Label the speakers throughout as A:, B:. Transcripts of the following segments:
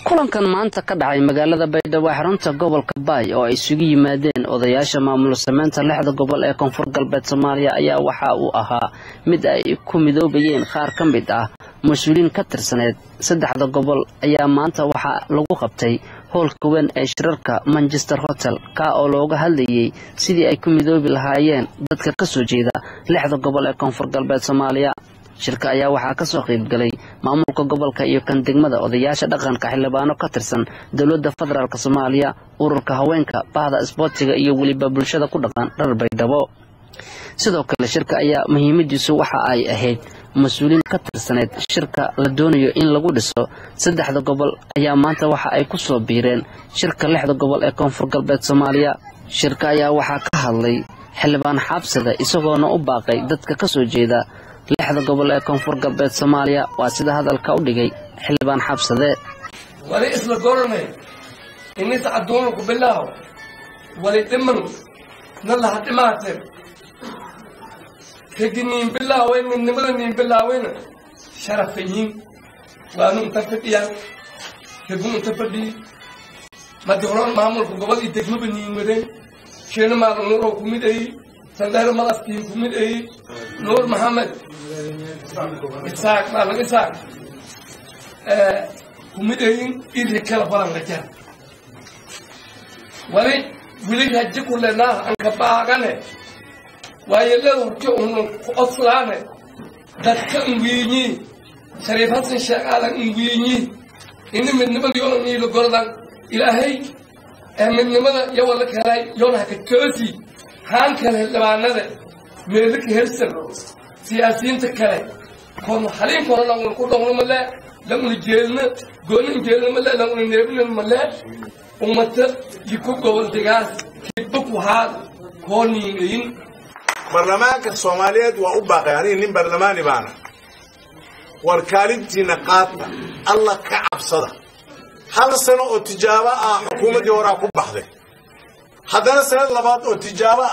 A: kulankan maanta ka dhacay magaalada Baydhabo xarunta gobolka Baay oo ay isugu yimaadeen odayaasha maamul sameynta lixda gobol ee Koonfur Galbeed Soomaaliya ayaa waxa uu ahaa mid ay ku midoobayeen qaar ka mid ah mas'uuliin ka tirsaneed saddexda gobol ayaa maanta waxa lagu qabtay hoolka weyn ee shirarka Manchester Hotel ka oo looga hadlayay sidii ay ku midoobi lahaayeen dadka ka soo jeeda lixda gobol ee Koonfur Galbeed Soomaaliya shirka ayaa waxa ka soo qayb galay maamulka gobolka iyo kan degmada odayaasha dhaqanka xildhibaano ka tirsan dawladda federaalka Soomaaliya ururka haweenka bahda isboortiga iyo waliba bulshada ku dhaqan reer Baydhabo sidoo kale shirka ayaa muhiimadiisu waxa ay ahayd mas'uuliin ka tirsaneed shirka la doonayo in lagu dhiso saddexda gobol ayaa maanta waxa ay ku soo biireen shirka lixda gobol ee Koonfur Galbeed Soomaaliya shirka ayaa waxa ka hadlay xildhibaan xabsada isagoona u baaqay dadka ka soo jeeda lixda gobol ee Koonfur Galbeed Soomaaliya waa sida hadalka u dhigay xildhibaan xabsade
B: wali isla goranay in tacaddoon ku bilaaw wali dhiman nala hadimaatay كجنين بالله وين من نمرنين بالله وين شرفين وانو تفديا كجون تفدي ما دوران معمول قبل يتجمع بنين مدين شنو ما نور كوميدي سندر ملاستين كوميدي نور محمد إسحاق ما لقى إسحاق كوميدي إذا كلا فلان لكان ولي هجى كلنا أنك باعنا ويلو كأنه أصلاً ذاك إنجيني شريفات الشغالة إنجيني إن من نبل يوم نيلو قردان إلهي من نبل يوم لك هاي يوم هكتوتي هان كله لما نذر ملك هرسل سياسيين تكله كون حالين كون لهم كلهم ملا لهم الجيلنا قولن جيلنا ملا لهم النبل ملا ومتى يكون قول تجاز كيبقوا هذا كونين
C: برلمانك الصوماليات وأبقى يعني نين برلماني بانا والكالنتي نقاطنا الله كعب صدا هذا السنة التجابة حكومة وراكم بحذي هذا السنة لبعض التجابة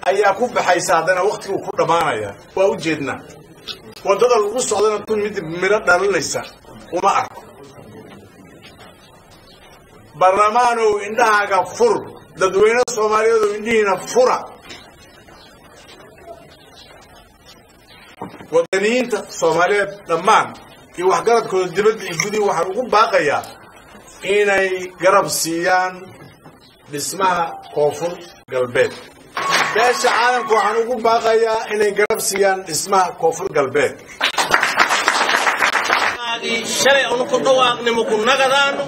C: أياكم بحيث هذا وقت وكل بانا يا ووجدنا وضد الرؤوس هذا نكون مرد دار ليس وما أعرف برلمانه إنها كفر ددوين الصوماليات وإنها فرع ودنيين الصوماليات دمان في وحقات كل الدبل يجودي وحرقوا باقيا إني قرب سيان اسمها كونفور قلبات باش عالم كو حرقوا باقيا إني قرب سيان اسمها كونفور قلبات
D: شرع نكون دواقنا مكون نقدانو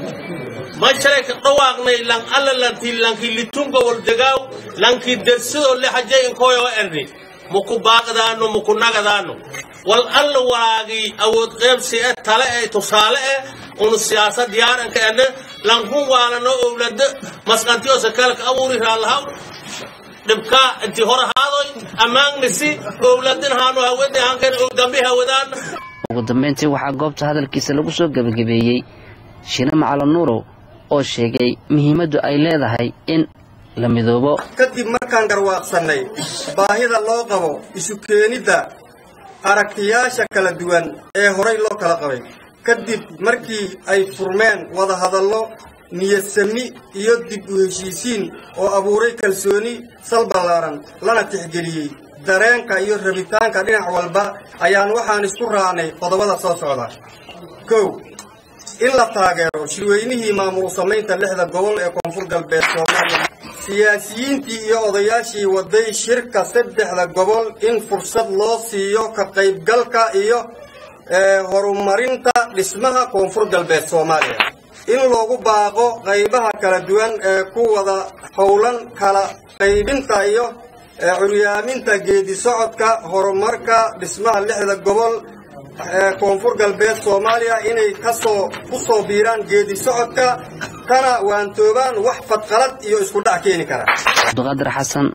D: ما شرع دواقنا لان الله لانتي لانكي لتونغو والدقاو لانكي درسو اللي حاجين كويو أنري مكو باقدانو مكو نقدانو والأل وراغي أود غيب سيئة تلقى تصالقى ون السياسة ديانا كأنه لنكون وانا أولاد مسكنتيو سكالك أموري هالهاو نبكا انتي هورا هذا أمان نسي أولادين هانو هاودي هانكين أودامي هاودان
A: ugu dambeyntii waxa goobta hadalkiisa lagu soo gabagabeeyay Shiine Macalin Nuuro oo sheegay muhiimaddu ay leedahay in la midoobo
E: kadib markaan garwaaqsanay baahida loo qabo isu keenida aragtiyaasha kala duwan ee horay loo kala qabay kadib markii ay furmeen wada hadallo niyad-sami iyo dib u heshiisiin oo abuuray kalsooni salbalaaran lana tixgeliyay dareenka iyo rabitaanka dhinac walba ayaan waxaan isku raacnay qodobada soo socda kow in la taageero shirweynihii maamul sameynta lixda gobol ee Koonfur Galbeed Soomaaliya siyaasiyiintii iyo odayaashii waday shirka saddexda gobol in fursad loo siiyo ka qaybgalka iyo horumarinta dhismaha Koonfur Galbeed Soomaaliya in loogu baaqo qaybaha kala duwan ee ku wada howlan kala qaybinta iyo curyaaminta geedi socodka horumarka dhismaha lixda gobol Koonfur Galbeed Soomaaliya inay ku soo biiraan geedi socodka kana waantoobaan wax fadqalad iyo isku dhac keeni kara
A: Abdulqaadir Xasan